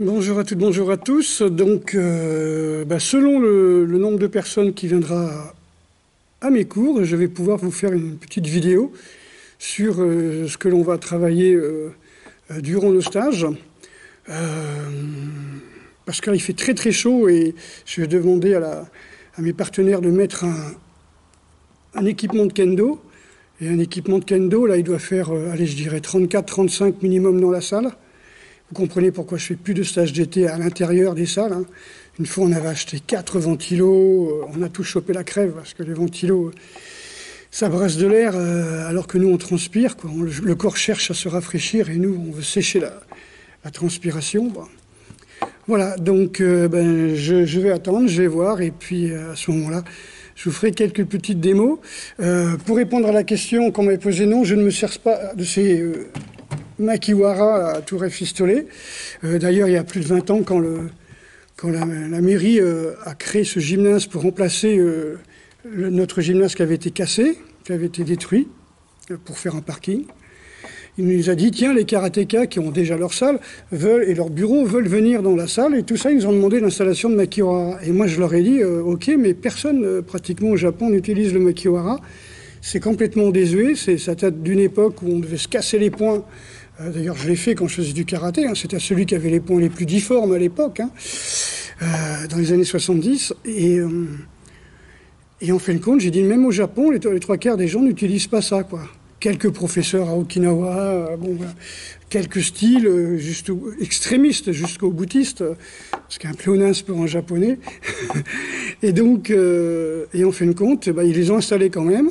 Bonjour à toutes, bonjour à tous. Donc, selon le nombre de personnes qui viendra à mes cours, je vais pouvoir vous faire une petite vidéo sur ce que l'on va travailler durant nos stages. Parce qu'il fait très très chaud et je vais demander à mes partenaires de mettre un équipement de kendo. Et un équipement de kendo, là, il doit faire, allez, je dirais 34-35 minimum dans la salle. Vous comprenez pourquoi je fais plus de stages d'été à l'intérieur des salles. Hein. Une fois, on avait acheté 4 ventilos. On a tous chopé la crève parce que les ventilos, ça brasse de l'air alors que nous, on transpire. Quoi. Le corps cherche à se rafraîchir et nous, on veut sécher la transpiration. Bon. Voilà, donc je vais attendre, je vais voir. Et puis, à ce moment-là, je vous ferai quelques petites démos. Pour répondre à la question qu'on m'avait posée, non, je ne me sers pas de ces... Makiwara à tout rafistolé. D'ailleurs, il y a plus de 20 ans, quand la mairie a créé ce gymnase pour remplacer notre gymnase qui avait été cassé, qui avait été détruit, pour faire un parking, il nous a dit, tiens, les karatékas qui ont déjà leur salle et leur bureau veulent venir dans la salle, et tout ça, ils nous ont demandé l'installation de Makiwara. Et moi, je leur ai dit, ok, mais personne, pratiquement au Japon, n'utilise le Makiwara. C'est complètement désuet, ça date d'une époque où on devait se casser les poings. D'ailleurs, je l'ai fait quand je faisais du karaté. Hein. C'était celui qui avait les poings les plus difformes à l'époque, hein, dans les années 70. Et en fin de compte, j'ai dit, même au Japon, les 3/4 des gens n'utilisent pas ça, quoi. Quelques professeurs à Okinawa, quelques styles extrémistes jusqu'aux bouddhistes, parce qu'un pléonasme pour un japonais. Et donc, en fin de compte, ils les ont installés quand même.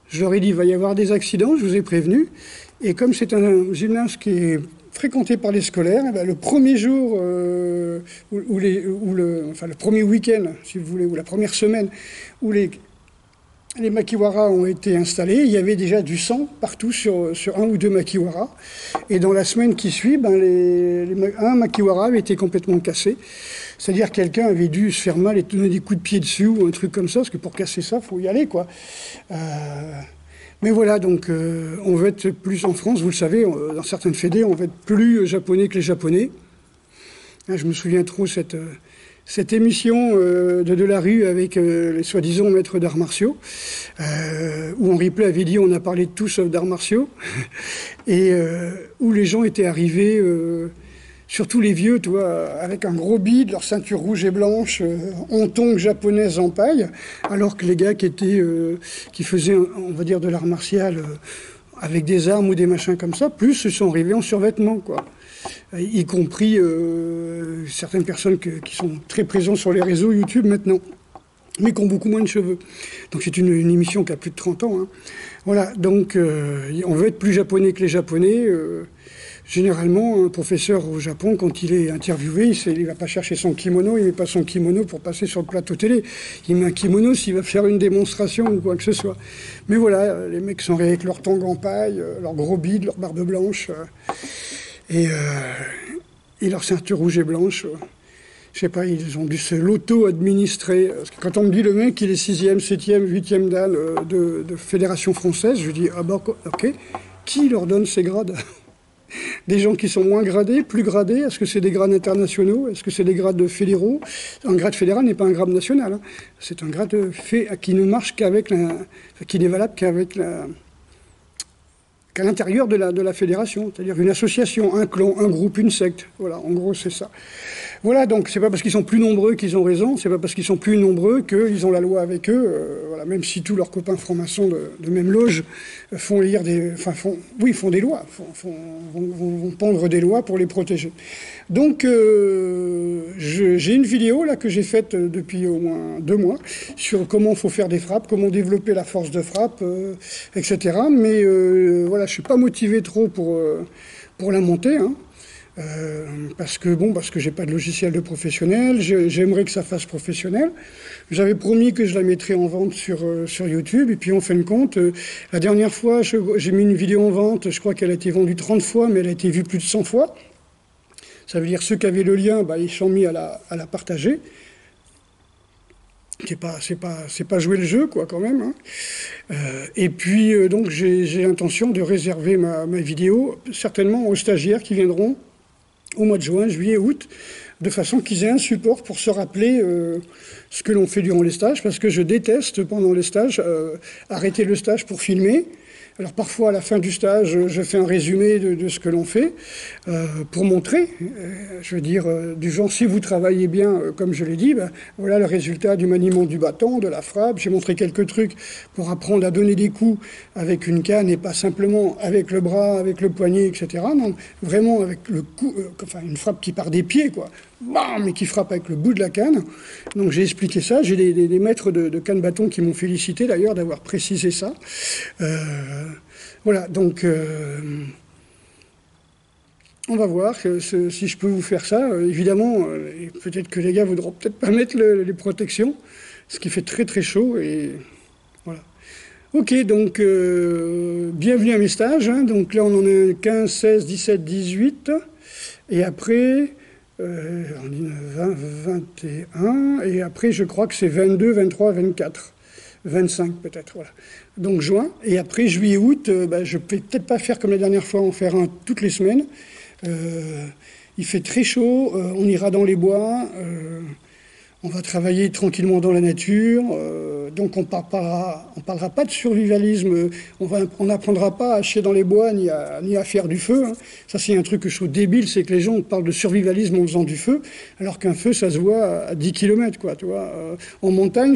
Je leur ai dit, il va y avoir des accidents, je vous ai prévenu. Et comme c'est un gymnase qui est fréquenté par les scolaires, le premier jour, le premier week-end, si vous voulez, ou la première semaine, où les Makiwara ont été installés, il y avait déjà du sang partout sur un ou deux Makiwara. Et dans la semaine qui suit, un Makiwara avait été complètement cassé. C'est-à-dire que quelqu'un avait dû se faire mal et donner des coups de pied dessus ou un truc comme ça, parce que pour casser ça, il faut y aller, quoi. Mais voilà, donc on veut être plus en France, vous le savez, dans certaines fédés, on veut être plus japonais que les Japonais. Je me souviens trop cette émission de Delarue avec les soi-disant maîtres d'arts martiaux, où Henri Play avait dit on a parlé de tout sauf d'arts martiaux, et où les gens étaient arrivés... surtout les vieux, tu vois, avec un gros bide, leur ceinture rouge et blanche, en tongs japonaise en paille, alors que les gars qui faisaient, on va dire, de l'art martial avec des armes ou des machins comme ça, plus se sont arrivés en survêtement, quoi. Y compris certaines personnes qui sont très présentes sur les réseaux YouTube maintenant, mais qui ont beaucoup moins de cheveux. Donc c'est une émission qui a plus de 30 ans. Hein. Voilà, donc on veut être plus japonais que les Japonais. Généralement, un professeur au Japon, quand il est interviewé, il ne va pas chercher son kimono, il ne met pas son kimono pour passer sur le plateau télé. Il met un kimono s'il va faire une démonstration ou quoi que ce soit. Mais voilà, les mecs sont avec leur tongs en paille, leur gros bide, leur barbe blanche, et leur ceinture rouge et blanche. Je sais pas, ils ont dû se l'auto-administrer. Parce que quand on me dit le mec, il est 6e, 7e, 8e dan de fédération française, je dis, ah bah ok, qui leur donne ces grades? Des gens qui sont moins gradés, plus gradés, est-ce que c'est des grades internationaux? Est-ce que c'est des grades fédéraux? Un grade fédéral n'est pas un grade national. Hein. C'est un grade qui ne marche qui n'est valable qu'à l'intérieur de la fédération, c'est-à-dire une association, un clan, un groupe, une secte. Voilà, en gros, c'est ça. Voilà, donc c'est pas parce qu'ils sont plus nombreux qu'ils ont raison, c'est pas parce qu'ils sont plus nombreux qu'ils ont la loi avec eux. Voilà, même si tous leurs copains francs-maçons de même loge font des lois, vont pendre des lois pour les protéger. Donc, j'ai une vidéo là que j'ai faite depuis au moins 2 mois sur comment il faut faire des frappes, comment développer la force de frappe, etc. Mais voilà, je suis pas motivé trop pour la monter, hein. Parce que j'ai pas de logiciel de professionnel, j'aimerais que ça fasse professionnel. J'avais promis que je la mettrais en vente sur YouTube, et puis en fin de compte, la dernière fois, j'ai mis une vidéo en vente, je crois qu'elle a été vendue 30 fois, mais elle a été vue plus de 100 fois. Ça veut dire ceux qui avaient le lien, ils sont mis à la partager. C'est pas jouer le jeu, quoi, quand même. Hein. Et puis, donc, j'ai l'intention de réserver ma vidéo, certainement aux stagiaires qui viendront au mois de juin, juillet, août, de façon qu'ils aient un support pour se rappeler ce que l'on fait durant les stages, parce que je déteste pendant les stages arrêter le stage pour filmer. Alors parfois à la fin du stage, je fais un résumé de ce que l'on fait pour montrer, je veux dire, du genre si vous travaillez bien, comme je l'ai dit, ben, voilà le résultat du maniement du bâton, de la frappe. J'ai montré quelques trucs pour apprendre à donner des coups avec une canne et pas simplement avec le bras, avec le poignet, etc. Non, vraiment avec le coup, enfin une frappe qui part des pieds, quoi. Bam, mais qui frappe avec le bout de la canne. Donc j'ai expliqué ça. J'ai des maîtres de canne-bâton qui m'ont félicité d'ailleurs d'avoir précisé ça. Voilà, donc on va voir si je peux vous faire ça. Évidemment, peut-être que les gars voudront peut-être pas mettre les protections, ce qui fait très très chaud. Et voilà. Ok, donc bienvenue à mes stages. Hein. Donc là, on en a 15, 16, 17, 18. Et après... on dit 20, 21, et après je crois que c'est 22, 23, 24, 25 peut-être, voilà. Donc juin, et après juillet, août, je peux peut-être pas faire comme la dernière fois, en faire un toutes les semaines. Il fait très chaud, on ira dans les bois, on va travailler tranquillement dans la nature, donc on parlera pas de survivalisme, on n'apprendra pas à chier dans les bois ni à faire du feu. Hein. Ça c'est un truc que je trouve débile, c'est que les gens parlent de survivalisme en faisant du feu, alors qu'un feu ça se voit à 10 km, quoi, tu vois. En montagne,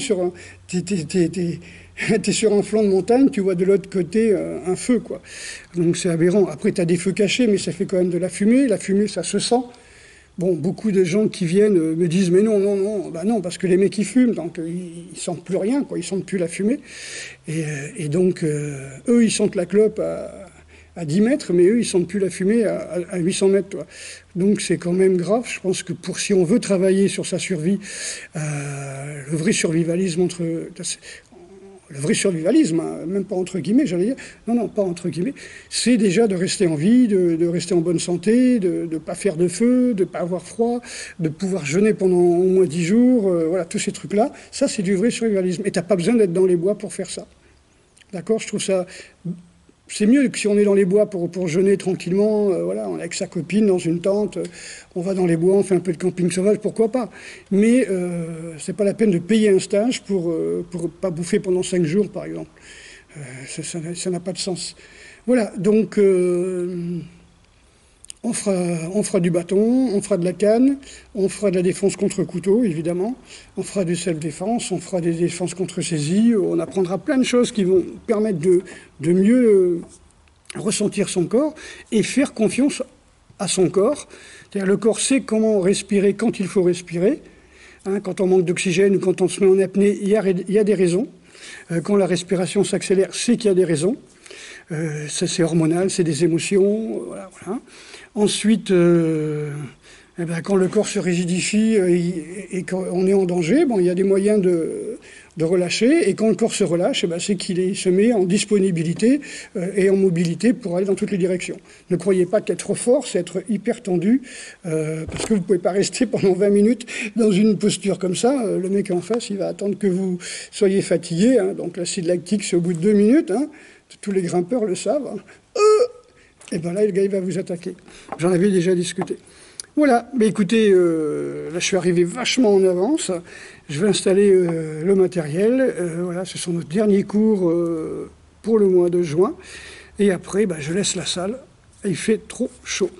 t'es sur un flanc de montagne, tu vois de l'autre côté un feu, quoi. Donc c'est aberrant. Après t'as des feux cachés, mais ça fait quand même de la fumée ça se sent. Bon, beaucoup de gens qui viennent me disent « mais non, non, non », bah non, parce que les mecs ils fument, donc ils sentent plus rien, quoi, ils sentent plus la fumée. Et donc, eux, ils sentent la clope à 10 mètres, mais eux, ils sentent plus la fumée à 800 mètres, toi. Donc c'est quand même grave. Je pense que si on veut travailler sur sa survie, le vrai survivalisme le vrai survivalisme, hein, même pas entre guillemets, j'allais dire, non, pas entre guillemets, c'est déjà de rester en vie, de rester en bonne santé, de ne pas faire de feu, de ne pas avoir froid, de pouvoir jeûner pendant au moins 10 jours, voilà, tous ces trucs-là, ça c'est du vrai survivalisme. Et tu n'as pas besoin d'être dans les bois pour faire ça. D'accord ? Je trouve ça... C'est mieux que si on est dans les bois pour jeûner tranquillement, voilà, on est avec sa copine dans une tente, on va dans les bois, on fait un peu de camping sauvage, pourquoi pas. Mais c'est pas la peine de payer un stage pour pas bouffer pendant 5 jours, par exemple. Ça n'a pas de sens. Voilà, donc on fera du bâton, on fera de la canne, on fera de la défense contre couteau, évidemment, on fera du self-défense, on fera des défenses contre saisie, on apprendra plein de choses qui vont permettre de mieux ressentir son corps et faire confiance à son corps. C'est-à-dire le corps sait comment respirer quand il faut respirer. Hein, quand on manque d'oxygène ou quand on se met en apnée, il y a des raisons. Quand la respiration s'accélère, c'est qu'il y a des raisons. Ça c'est hormonal, c'est des émotions, voilà. Ensuite, quand le corps se rigidifie et qu'on est en danger, bon, il y a des moyens de relâcher. Et quand le corps se relâche, c'est qu'il se met en disponibilité et en mobilité pour aller dans toutes les directions. Ne croyez pas qu'être fort, c'est être hyper tendu, parce que vous ne pouvez pas rester pendant 20 minutes dans une posture comme ça. Le mec en face, il va attendre que vous soyez fatigué. Hein, donc l'acide lactique, c'est au bout de 2 minutes. Hein, tous les grimpeurs le savent. Hein. Et bien là, le gars, il va vous attaquer. J'en avais déjà discuté. Voilà, mais écoutez, là, je suis arrivé vachement en avance. Je vais installer le matériel. Voilà, ce sont nos derniers cours pour le mois de juin. Et après, je laisse la salle. Il fait trop chaud.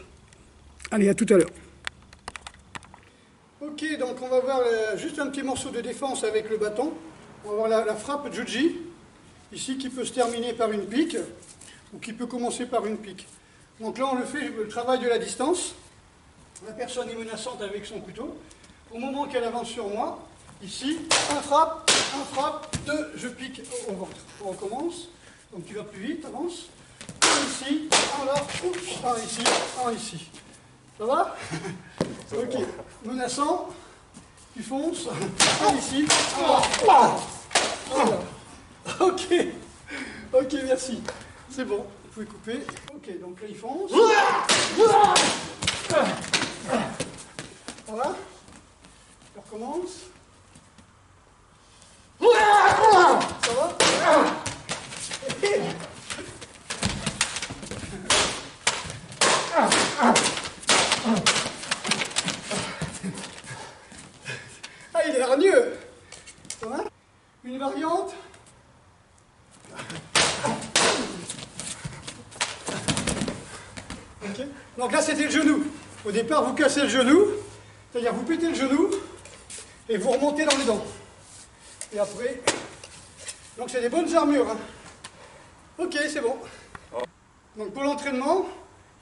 Allez, à tout à l'heure. Ok, donc on va voir juste un petit morceau de défense avec le bâton. On va voir la frappe Juji, ici, qui peut se terminer par une pique, ou qui peut commencer par une pique. Donc là, on le fait le travail de la distance. La personne est menaçante avec son couteau. Au moment qu'elle avance sur moi, ici, un frappe, deux, je pique au ventre. On recommence. Donc tu vas plus vite, avance. Un ici, un là, un ici, un ici. Ça va? Ok. Menaçant, tu fonces. Un ici, un là. Voilà. Ok. Ok, merci. C'est bon. Vous pouvez couper. Ok, donc là il fonce. Voilà. On recommence. Ça va? genou. Au départ, vous cassez le genou, c'est-à-dire vous pétez le genou et vous remontez dans les dents. Et après, donc c'est des bonnes armures. Hein. Ok, c'est bon. Donc pour l'entraînement,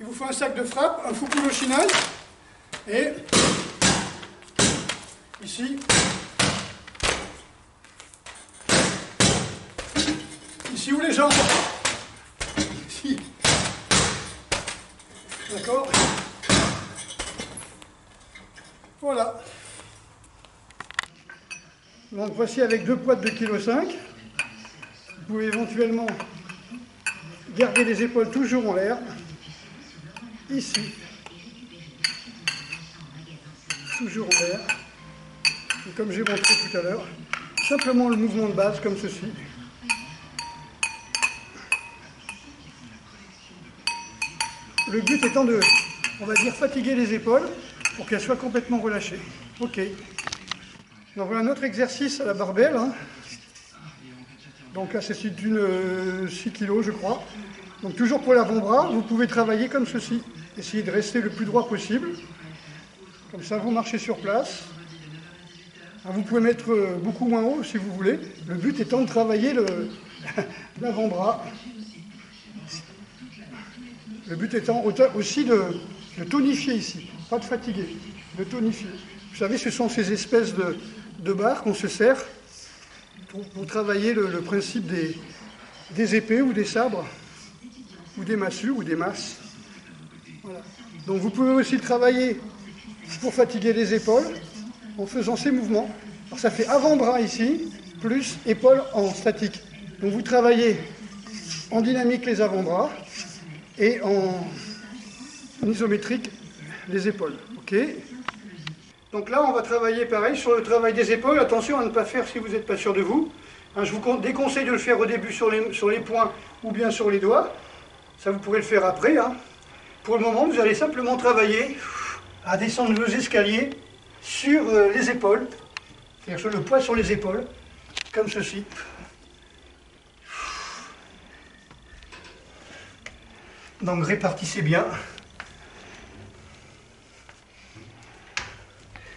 il vous faut un sac de frappe, un Fukudo Shinai et ici, ici où les jambes. Ici. D'accord. Voilà. Donc voici avec deux poids de 2,5 kg. Vous pouvez éventuellement garder les épaules toujours en l'air. Ici. Toujours en l'air. Et comme j'ai montré tout à l'heure, simplement le mouvement de base comme ceci. Le but étant de, on va dire, fatiguer les épaules pour qu'elles soient complètement relâchées. Ok. Donc voilà un autre exercice à la barbelle. Hein. Donc là c'est d'une 6 kg je crois. Donc toujours pour l'avant-bras, vous pouvez travailler comme ceci. Essayez de rester le plus droit possible. Comme ça vous marchez sur place. Vous pouvez mettre beaucoup moins haut si vous voulez. Le but étant de travailler l'avant-bras. Le but étant aussi de tonifier ici, pas de fatiguer, de tonifier. Vous savez, ce sont ces espèces de barres qu'on se sert pour travailler le principe des épées ou des sabres, ou des massues ou des masses. Voilà. Donc vous pouvez aussi travailler pour fatiguer les épaules en faisant ces mouvements. Alors ça fait avant-bras ici, plus épaules en statique. Donc vous travaillez en dynamique les avant-bras et en isométrique les épaules. Ok. Donc là, on va travailler pareil sur le travail des épaules. Attention à ne pas faire si vous n'êtes pas sûr de vous. Hein, je vous déconseille de le faire au début sur les poings ou bien sur les doigts. Ça, vous pourrez le faire après. Hein. Pour le moment, vous allez simplement travailler à descendre vos escaliers sur les épaules. C'est-à-dire sur le poids sur les épaules, comme ceci. Donc répartissez bien.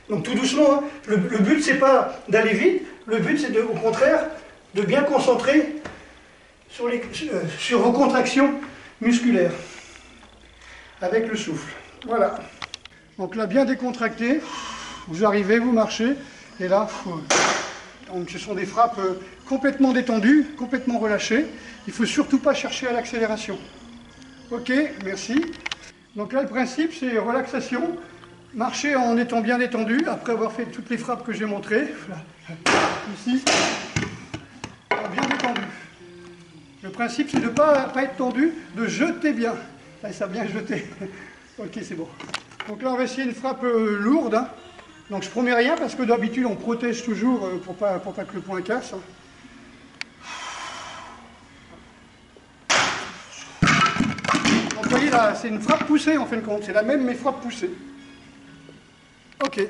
Donc tout doucement, hein. Le but c'est pas d'aller vite, le but c'est au contraire de bien concentrer sur vos contractions musculaires avec le souffle. Voilà. Donc là bien décontracté, vous arrivez, vous marchez, et là, donc ce sont des frappes complètement détendues, complètement relâchées. Il ne faut surtout pas chercher à l'accélération. Ok, merci. Donc là le principe c'est relaxation. Marcher en étant bien détendu, après avoir fait toutes les frappes que j'ai montrées. Ici, bien détendu. Le principe, c'est de ne pas être tendu, de jeter bien. Là, ça a bien jeté. Ok, c'est bon. Donc là, on va essayer une frappe lourde. Hein. Donc je promets rien, parce que d'habitude, on protège toujours pour pas que le poing casse. Hein. Donc vous voyez là, c'est une frappe poussée en fin de compte. C'est la même, mais frappe poussée. Ok.